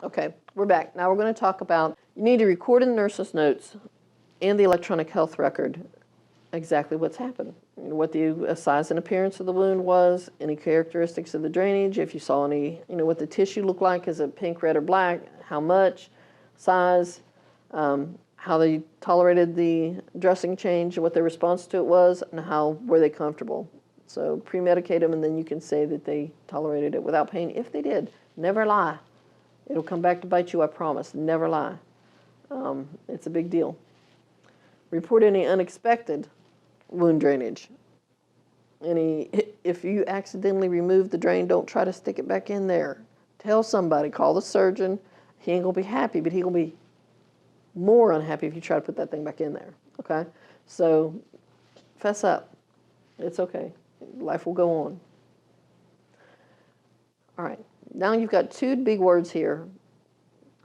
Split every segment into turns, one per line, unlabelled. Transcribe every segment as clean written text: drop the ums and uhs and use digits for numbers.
Okay, we're back. Now we're going to talk about, you need to record in the nurse's notes and the electronic health record exactly what's happened. What the size and appearance of the wound was, any characteristics of the drainage, if you saw any, what the tissue looked like, is it pink, red, or black, how much, size, how they tolerated the dressing change, what their response to it was, and how were they comfortable. So pre-medicate them, and then you can say that they tolerated it without pain. If they did, never lie. It'll come back to bite you, I promise. Never lie. It's a big deal. Report any unexpected wound drainage. If you accidentally remove the drain, don't try to stick it back in there. Tell somebody, call the surgeon. He ain't gonna be happy, but he gonna be more unhappy if you try to put that thing back in there, okay? So fess up. It's okay. Life will go on. All right, now you've got two big words here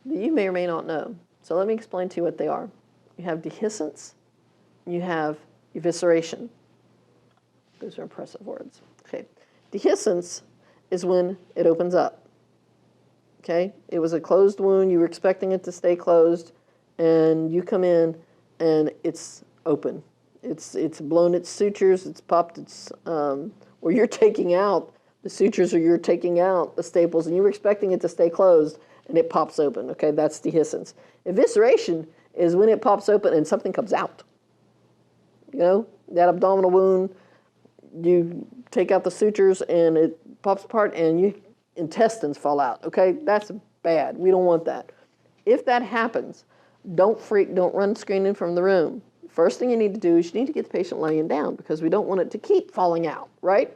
that you may or may not know. So let me explain to you what they are. You have dehiscence, you have evisceration. Those are impressive words. Okay, dehiscence is when it opens up. Okay, it was a closed wound, you were expecting it to stay closed, and you come in and it's open. It's blown its sutures, it's popped its, or you're taking out the sutures, or you're taking out the staples, and you were expecting it to stay closed, and it pops open. Okay, that's dehiscence. Evisceration is when it pops open and something comes out. That abdominal wound, you take out the sutures and it pops apart and your intestines fall out. Okay, that's bad. We don't want that. If that happens, don't run screaming from the room. First thing you need to do is you need to get the patient laying down, because we don't want it to keep falling out, right?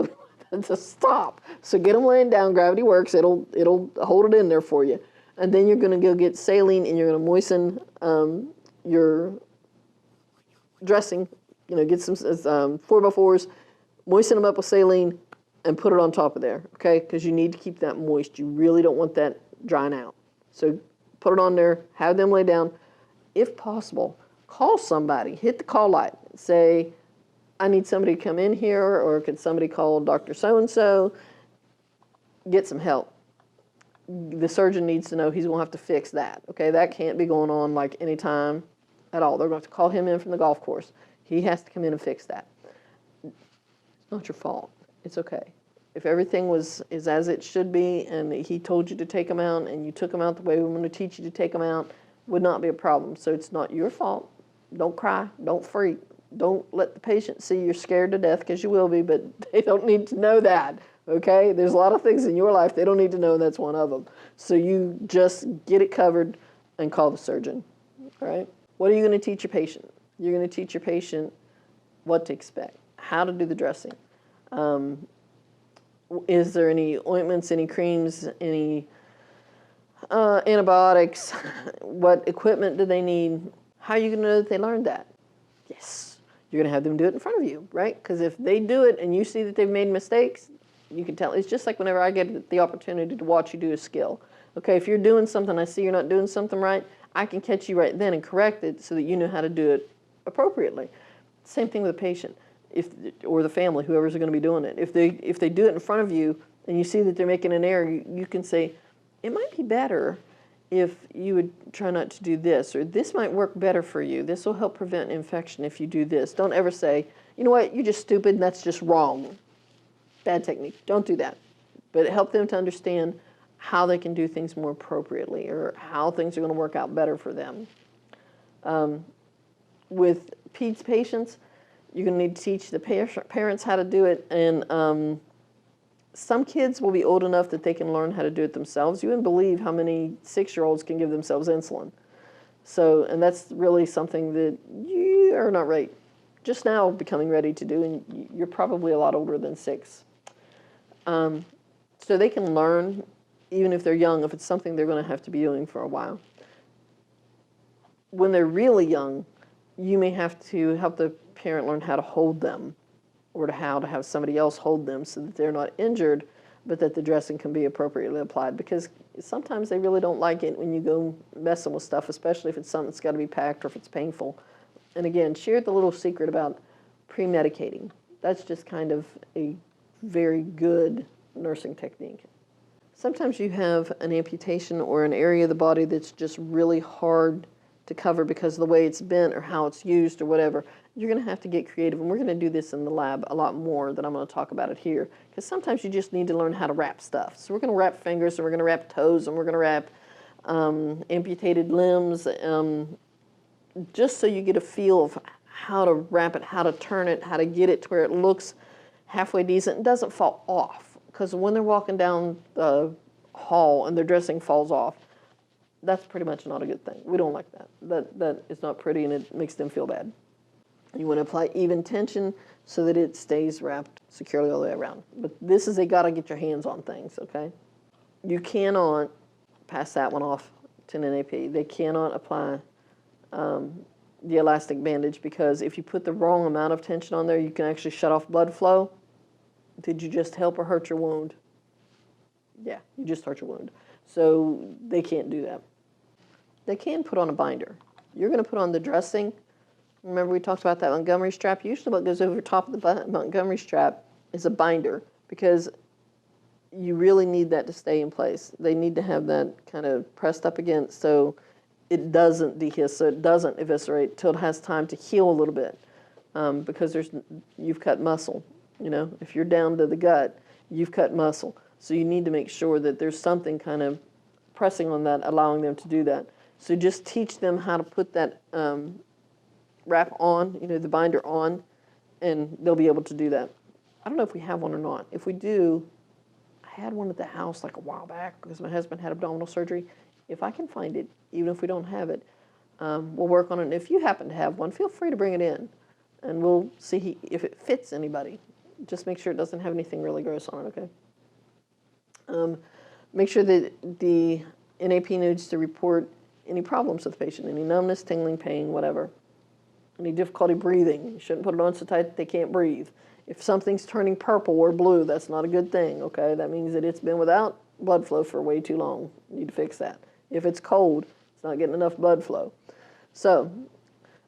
To stop. So get them laying down. Gravity works. It'll hold it in there for you. And then you're going to go get saline, and you're going to moisten your dressing. Get some 4x4s, moisten them up with saline, and put it on top of there, okay? Because you need to keep that moist. You really don't want that drying out. So put it on there, have them lay down. If possible, call somebody. Hit the call light. Say, I need somebody to come in here, or could somebody call Dr. So-and-so? Get some help. The surgeon needs to know he's going to have to fix that, okay? That can't be going on like any time at all. They're going to have to call him in from the golf course. He has to come in and fix that. It's not your fault. It's okay. If everything is as it should be, and he told you to take them out, and you took them out the way we want to teach you to take them out, would not be a problem. So it's not your fault. Don't cry. Don't freak. Don't let the patient see you're scared to death, because you will be, but they don't need to know that, okay? There's a lot of things in your life they don't need to know, and that's one of them. So you just get it covered and call the surgeon, all right? What are you going to teach your patient? You're going to teach your patient what to expect, how to do the dressing. Is there any ointments, any creams, any antibiotics? What equipment do they need? How are you going to know that they learned that? Yes. You're going to have them do it in front of you, right? Because if they do it and you see that they've made mistakes, you can tell. It's just like whenever I get the opportunity to watch you do a skill. Okay, if you're doing something, I see you're not doing something right, I can catch you right then and correct it so that you know how to do it appropriately. Same thing with a patient, or the family, whoever's going to be doing it. If they do it in front of you and you see that they're making an error, you can say, it might be better if you would try not to do this, or this might work better for you. This will help prevent infection if you do this. Don't ever say, you know what, you're just stupid and that's just wrong. Bad technique. Don't do that. But help them to understand how they can do things more appropriately, or how things are going to work out better for them. With peds patients, you're going to need to teach the parents how to do it, and some kids will be old enough that they can learn how to do it themselves. You wouldn't believe how many 6-year-olds can give themselves insulin. So, and that's really something that you are not just now becoming ready to do, and you're probably a lot older than 6. So they can learn, even if they're young, if it's something they're going to have to be doing for a while. When they're really young, you may have to help the parent learn how to hold them, or how to have somebody else hold them so that they're not injured, but that the dressing can be appropriately applied. Because sometimes they really don't like it when you go messing with stuff, especially if it's something that's got to be packed or if it's painful. And again, share the little secret about pre-medicating. That's just kind of a very good nursing technique. Sometimes you have an amputation or an area of the body that's just really hard to cover because of the way it's bent or how it's used or whatever. You're going to have to get creative, and we're going to do this in the lab a lot more than I'm going to talk about it here, because sometimes you just need to learn how to wrap stuff. So we're going to wrap fingers, and we're going to wrap toes, and we're going to wrap amputated limbs, just so you get a feel of how to wrap it, how to turn it, how to get it to where it looks halfway decent and doesn't fall off. Because when they're walking down the hall and their dressing falls off, that's pretty much not a good thing. We don't like that. That is not pretty, and it makes them feel bad. You want to apply even tension so that it stays wrapped securely all the way around. But this is a gotta get your hands on things, okay? You cannot pass that one off to an NAP. They cannot apply the elastic bandage, because if you put the wrong amount of tension on there, you can actually shut off blood flow. Did you just help or hurt your wound? Yeah, you just hurt your wound. So they can't do that. They can put on a binder. You're going to put on the dressing. Remember we talked about that Montgomery strap? Usually what goes over top of the Montgomery strap is a binder, because you really need that to stay in place. They need to have that kind of pressed up against so it doesn't dehiss, so it doesn't eviscerate till it has time to heal a little bit, because you've cut muscle. You know, if you're down to the gut, you've cut muscle. So you need to make sure that there's something kind of pressing on that, allowing them to do that. So just teach them how to put that wrap on, you know, the binder on, and they'll be able to do that. I don't know if we have one or not. If we do, I had one at the house like a while back because my husband had abdominal surgery. If I can find it, even if we don't have it, we'll work on it. And if you happen to have one, feel free to bring it in, and we'll see if it fits anybody. Just make sure it doesn't have anything really gross on it, okay? Make sure that the NAP needs to report any problems with the patient, any numbness, tingling, pain, whatever. Any difficulty breathing. You shouldn't put it on so tight that they can't breathe. If something's turning purple or blue, that's not a good thing, okay? That means that it's been without blood flow for way too long. You need to fix that. If it's cold, it's not getting enough blood flow. So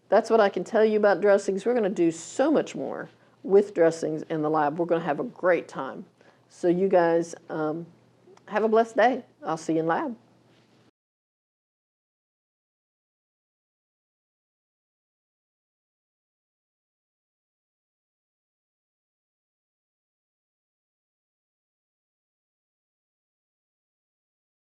that's what I can tell you about dressings. We're going to do so much more with dressings in the lab. We're going to have a great time. So you guys have a blessed day. I'll see you in lab.